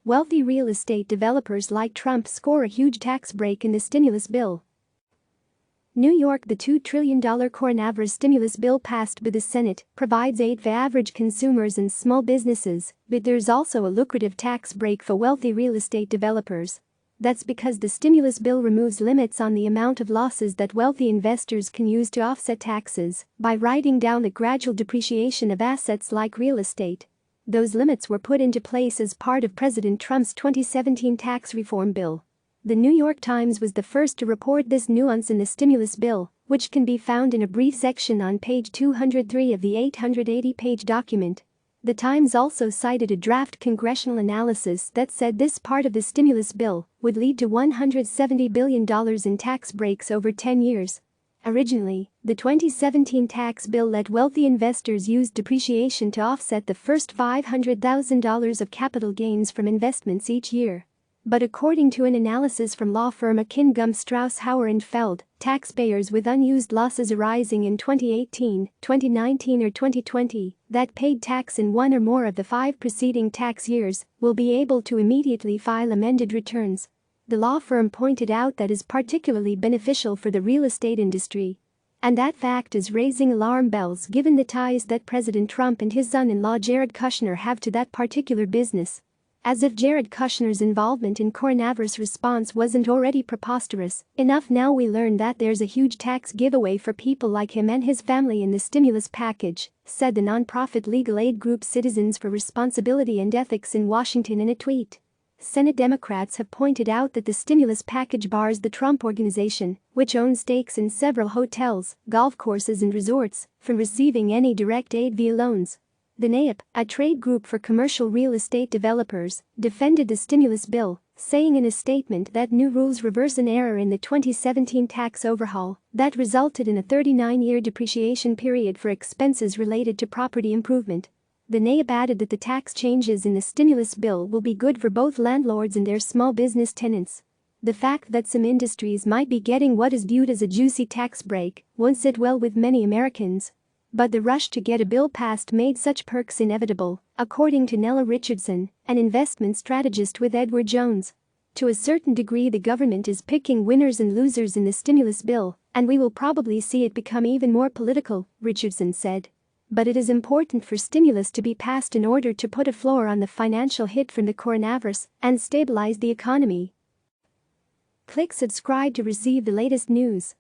Wealthy real estate developers like Trump score a huge tax break in the stimulus bill. New York. The $2 trillion coronavirus stimulus bill passed by the Senate provides aid for average consumers and small businesses, but there's also a lucrative tax break for wealthy real estate developers. That's because the stimulus bill removes limits on the amount of losses that wealthy investors can use to offset taxes by writing down the gradual depreciation of assets like real estate. Those limits were put into place as part of President Trump's 2017 tax reform bill. The New York Times was the first to report this nuance in the stimulus bill, which can be found in a brief section on page 203 of the 880-page document. The Times also cited a draft congressional analysis that said this part of the stimulus bill would lead to $170 billion in tax breaks over 10 years. Originally, the 2017 tax bill let wealthy investors use depreciation to offset the first $500,000 of capital gains from investments each year. But according to an analysis from law firm Akin Strauss Hauer & Feld, taxpayers with unused losses arising in 2018, 2019 or 2020 that paid tax in one or more of the 5 preceding tax years will be able to immediately file amended returns. The law firm pointed out that is particularly beneficial for the real estate industry. And that fact is raising alarm bells given the ties that President Trump and his son-in-law Jared Kushner have to that particular business. As if Jared Kushner's involvement in coronavirus response wasn't already preposterous enough, now we learn that there's a huge tax giveaway for people like him and his family in the stimulus package, said the nonprofit legal aid group Citizens for Responsibility and Ethics in Washington in a tweet. Senate Democrats have pointed out that the stimulus package bars the Trump Organization, which owns stakes in several hotels, golf courses and resorts, from receiving any direct aid via loans. The NAIP, a trade group for commercial real estate developers, defended the stimulus bill, saying in a statement that new rules reverse an error in the 2017 tax overhaul that resulted in a 39-year depreciation period for expenses related to property improvement. The NAIP added that the tax changes in the stimulus bill will be good for both landlords and their small business tenants. The fact that some industries might be getting what is viewed as a juicy tax break won't sit well with many Americans. But the rush to get a bill passed made such perks inevitable, according to Nella Richardson, an investment strategist with Edward Jones. To a certain degree, the government is picking winners and losers in the stimulus bill, and we will probably see it become even more political, Richardson said. But it is important for stimulus to be passed in order to put a floor on the financial hit from the coronavirus and stabilize the economy. Click subscribe to receive the latest news.